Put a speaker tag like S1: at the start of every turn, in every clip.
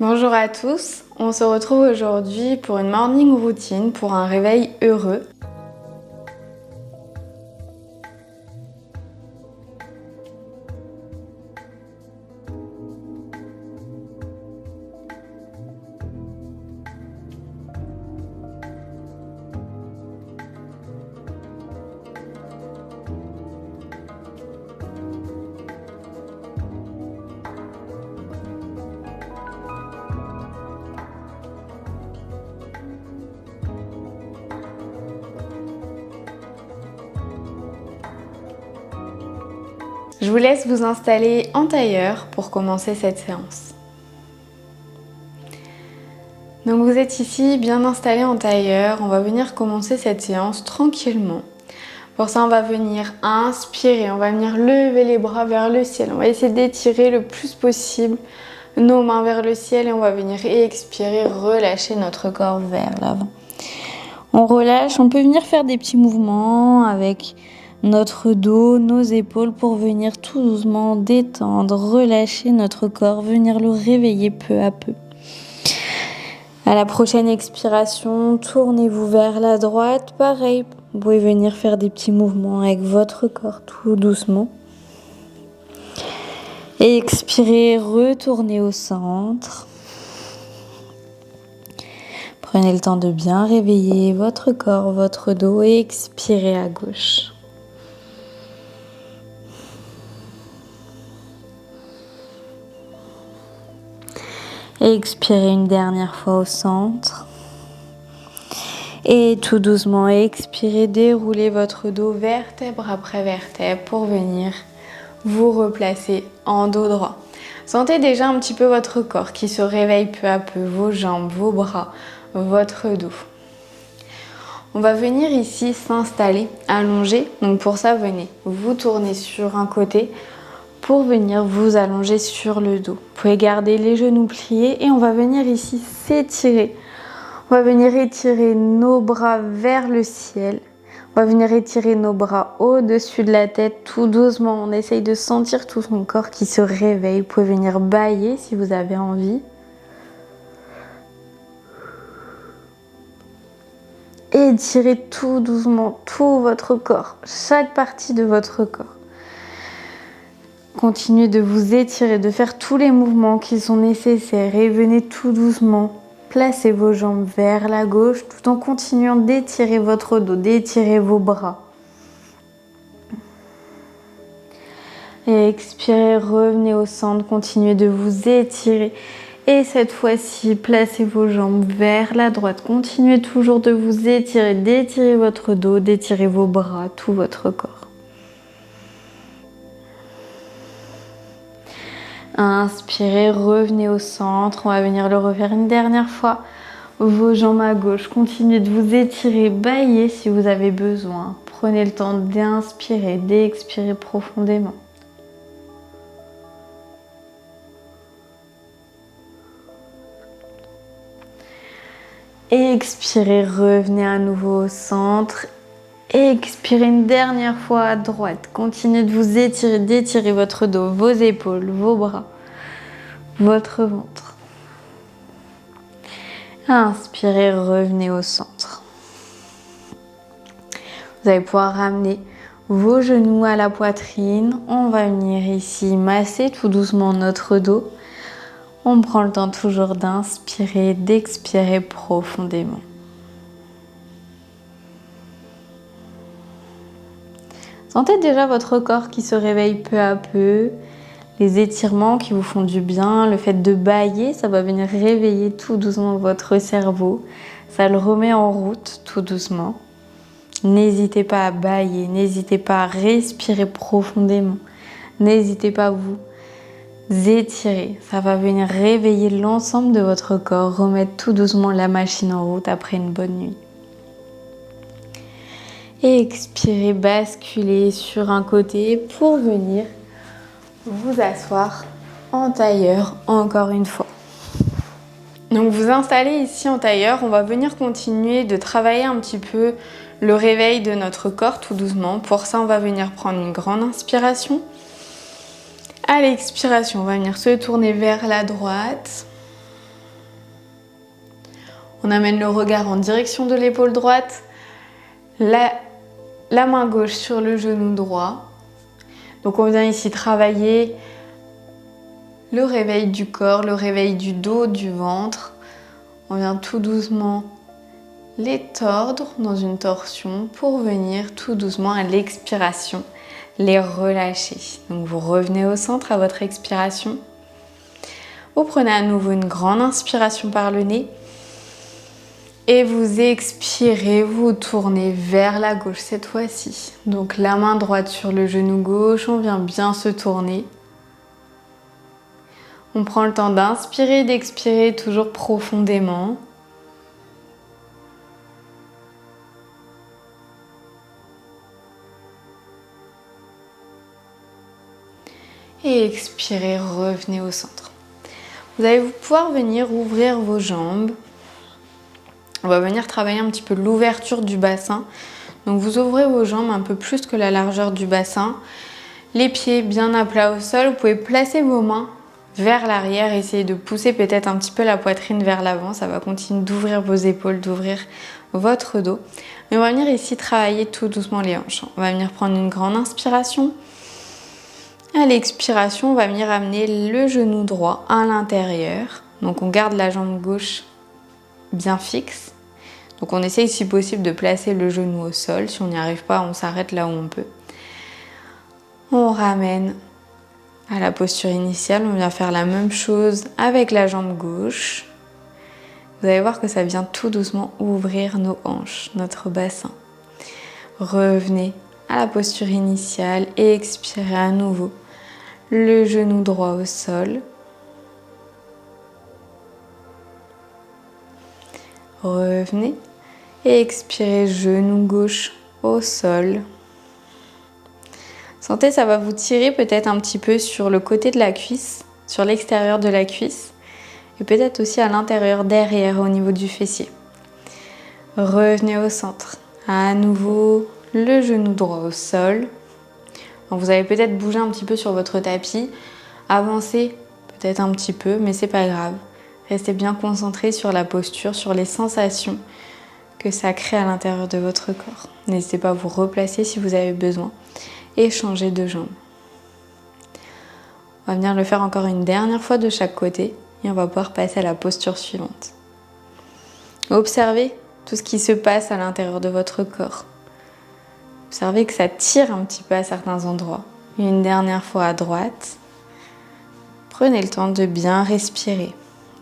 S1: Bonjour à tous, on se retrouve aujourd'hui pour une morning routine pour un réveil heureux. Je vous laisse vous installer en tailleur pour commencer cette séance. Donc vous êtes ici bien installé en tailleur, on va venir commencer cette séance tranquillement. Pour ça on va venir inspirer, on va venir lever les bras vers le ciel. On va essayer d'étirer le plus possible nos mains vers le ciel et on va venir expirer, relâcher notre corps vers l'avant. On relâche, on peut venir faire des petits mouvements avec notre dos, nos épaules pour venir tout doucement détendre, relâcher notre corps, venir le réveiller peu à peu. À la prochaine expiration, tournez-vous vers la droite. Pareil, vous pouvez venir faire des petits mouvements avec votre corps tout doucement. Et expirez, retournez au centre. Prenez le temps de bien réveiller votre corps, votre dos et expirez à gauche. Et expirez une dernière fois au centre. Et tout doucement expirez, déroulez votre dos vertèbre après vertèbre pour venir vous replacer en dos droit. Sentez déjà un petit peu votre corps qui se réveille peu à peu, vos jambes, vos bras, votre dos. On va venir ici s'installer, allonger. Donc pour ça, venez vous tourner sur un côté pour venir vous allonger sur le dos. Vous pouvez garder les genoux pliés et on va venir ici s'étirer. On va venir étirer nos bras vers le ciel. On va venir étirer nos bras au-dessus de la tête tout doucement. On essaye de sentir tout son corps qui se réveille. Vous pouvez venir bâiller si vous avez envie. Et étirez tout doucement tout votre corps, chaque partie de votre corps. Continuez de vous étirer, de faire tous les mouvements qui sont nécessaires et venez tout doucement placer vos jambes vers la gauche tout en continuant d'étirer votre dos, d'étirer vos bras. Et expirez, revenez au centre, continuez de vous étirer. Et cette fois-ci, placez vos jambes vers la droite. Continuez toujours de vous étirer, d'étirer votre dos, d'étirer vos bras, tout votre corps. Inspirez, revenez au centre. On va venir le refaire une dernière fois. Vos jambes à gauche, continuez de vous étirer, bâillez si vous avez besoin. Prenez le temps d'inspirer, d'expirer profondément. Et expirez, revenez à nouveau au centre. Et expirez une dernière fois à droite. Continuez de vous étirer, d'étirer votre dos, vos épaules, vos bras, votre ventre. Inspirez, revenez au centre. Vous allez pouvoir ramener vos genoux à la poitrine. On va venir ici masser tout doucement notre dos. On prend le temps toujours d'inspirer, d'expirer profondément. Sentez déjà votre corps qui se réveille peu à peu, les étirements qui vous font du bien, le fait de bâiller, ça va venir réveiller tout doucement votre cerveau. Ça le remet en route tout doucement. N'hésitez pas à bâiller, n'hésitez pas à respirer profondément. N'hésitez pas à vous étirer, ça va venir réveiller l'ensemble de votre corps, remettre tout doucement la machine en route après une bonne nuit. Et expirez, basculez sur un côté pour venir vous asseoir en tailleur encore une fois. Donc vous installez ici en tailleur, on va venir continuer de travailler un petit peu le réveil de notre corps tout doucement. Pour ça, on va venir prendre une grande inspiration. À l'expiration, on va venir se tourner vers la droite. On amène le regard en direction de l'épaule droite, la main gauche sur le genou droit. Donc on vient ici travailler le réveil du corps, le réveil du dos, du ventre. On vient tout doucement les tordre dans une torsion pour venir tout doucement à l'expiration, les relâcher. Donc vous revenez au centre à votre expiration. Vous prenez à nouveau une grande inspiration par le nez. Et vous expirez, vous tournez vers la gauche cette fois-ci. Donc la main droite sur le genou gauche, on vient bien se tourner. On prend le temps d'inspirer et d'expirer toujours profondément. Et expirez, revenez au centre. Vous allez pouvoir venir ouvrir vos jambes. On va venir travailler un petit peu l'ouverture du bassin. Donc vous ouvrez vos jambes un peu plus que la largeur du bassin. Les pieds bien à plat au sol. Vous pouvez placer vos mains vers l'arrière. Essayez de pousser peut-être un petit peu la poitrine vers l'avant. Ça va continuer d'ouvrir vos épaules, d'ouvrir votre dos. Et on va venir ici travailler tout doucement les hanches. On va venir prendre une grande inspiration. À l'expiration, on va venir amener le genou droit à l'intérieur. Donc on garde la jambe gauche bien fixe. Donc on essaye si possible de placer le genou au sol. Si on n'y arrive pas, on s'arrête là où on peut. On ramène à la posture initiale. On vient faire la même chose avec la jambe gauche. Vous allez voir que ça vient tout doucement ouvrir nos hanches, notre bassin. Revenez à la posture initiale et expirez à nouveau. Le genou droit au sol. Revenez et expirez, genou gauche au sol. Sentez, ça va vous tirer peut-être un petit peu sur le côté de la cuisse, sur l'extérieur de la cuisse et peut-être aussi à l'intérieur derrière au niveau du fessier. Revenez au centre. À nouveau, le genou droit au sol. Donc vous allez peut-être bouger un petit peu sur votre tapis, avancer peut-être un petit peu, mais c'est pas grave. Restez bien concentré sur la posture, sur les sensations que ça crée à l'intérieur de votre corps. N'hésitez pas à vous replacer si vous avez besoin et changer de jambe. On va venir le faire encore une dernière fois de chaque côté et on va pouvoir passer à la posture suivante. Observez tout ce qui se passe à l'intérieur de votre corps. Observez que ça tire un petit peu à certains endroits. Une dernière fois à droite. Prenez le temps de bien respirer,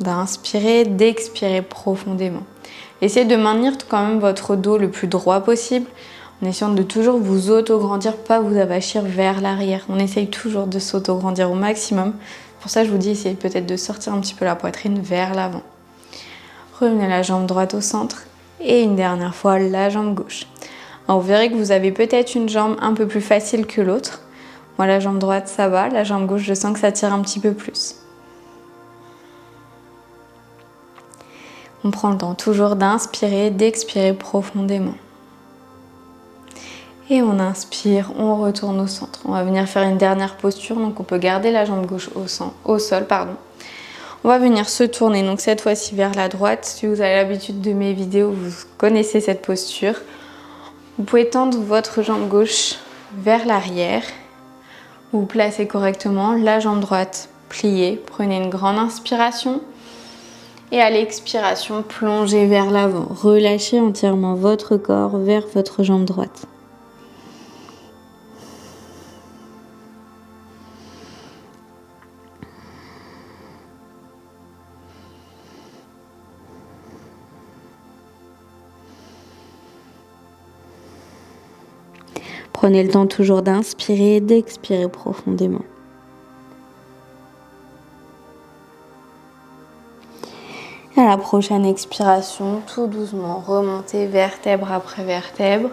S1: d'inspirer, d'expirer profondément. Essayez de maintenir quand même votre dos le plus droit possible en essayant de toujours vous auto-grandir, pas vous avachir vers l'arrière. On essaye toujours de s'auto-grandir au maximum. Pour ça, je vous dis, essayez peut-être de sortir un petit peu la poitrine vers l'avant. Revenez la jambe droite au centre et une dernière fois la jambe gauche. Alors, vous verrez que vous avez peut-être une jambe un peu plus facile que l'autre. Moi, la jambe droite, ça va. La jambe gauche, je sens que ça tire un petit peu plus. On prend le temps toujours d'inspirer, d'expirer profondément. Et on inspire, on retourne au centre. On va venir faire une dernière posture. Donc, on peut garder la jambe gauche au sol. On va venir se tourner, donc cette fois-ci vers la droite. Si vous avez l'habitude de mes vidéos, vous connaissez cette posture. Vous pouvez tendre votre jambe gauche vers l'arrière. Vous placez correctement la jambe droite pliée. Prenez une grande inspiration. Et à l'expiration, plongez vers l'avant. Relâchez entièrement votre corps vers votre jambe droite. Prenez le temps toujours d'inspirer et d'expirer profondément. À la prochaine expiration, tout doucement, remontez vertèbre après vertèbre.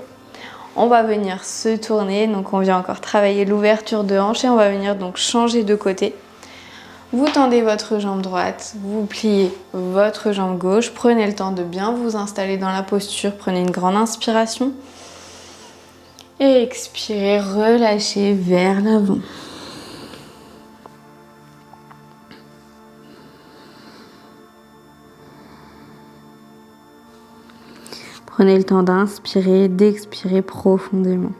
S1: On va venir se tourner, donc on vient encore travailler l'ouverture de hanche et on va venir donc changer de côté. Vous tendez votre jambe droite, vous pliez votre jambe gauche. Prenez le temps de bien vous installer dans la posture. Prenez une grande inspiration. Et expirez, relâchez vers l'avant. Prenez le temps d'inspirer, d'expirer profondément.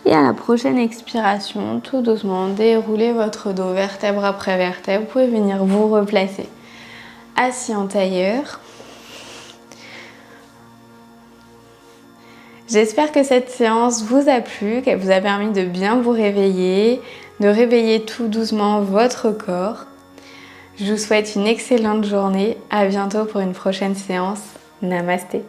S1: Et à la prochaine expiration, tout doucement, déroulez votre dos vertèbre après vertèbre. Vous pouvez venir vous replacer assis en tailleur. J'espère que cette séance vous a plu, qu'elle vous a permis de bien vous réveiller, de réveiller tout doucement votre corps. Je vous souhaite une excellente journée. À bientôt pour une prochaine séance. Namasté.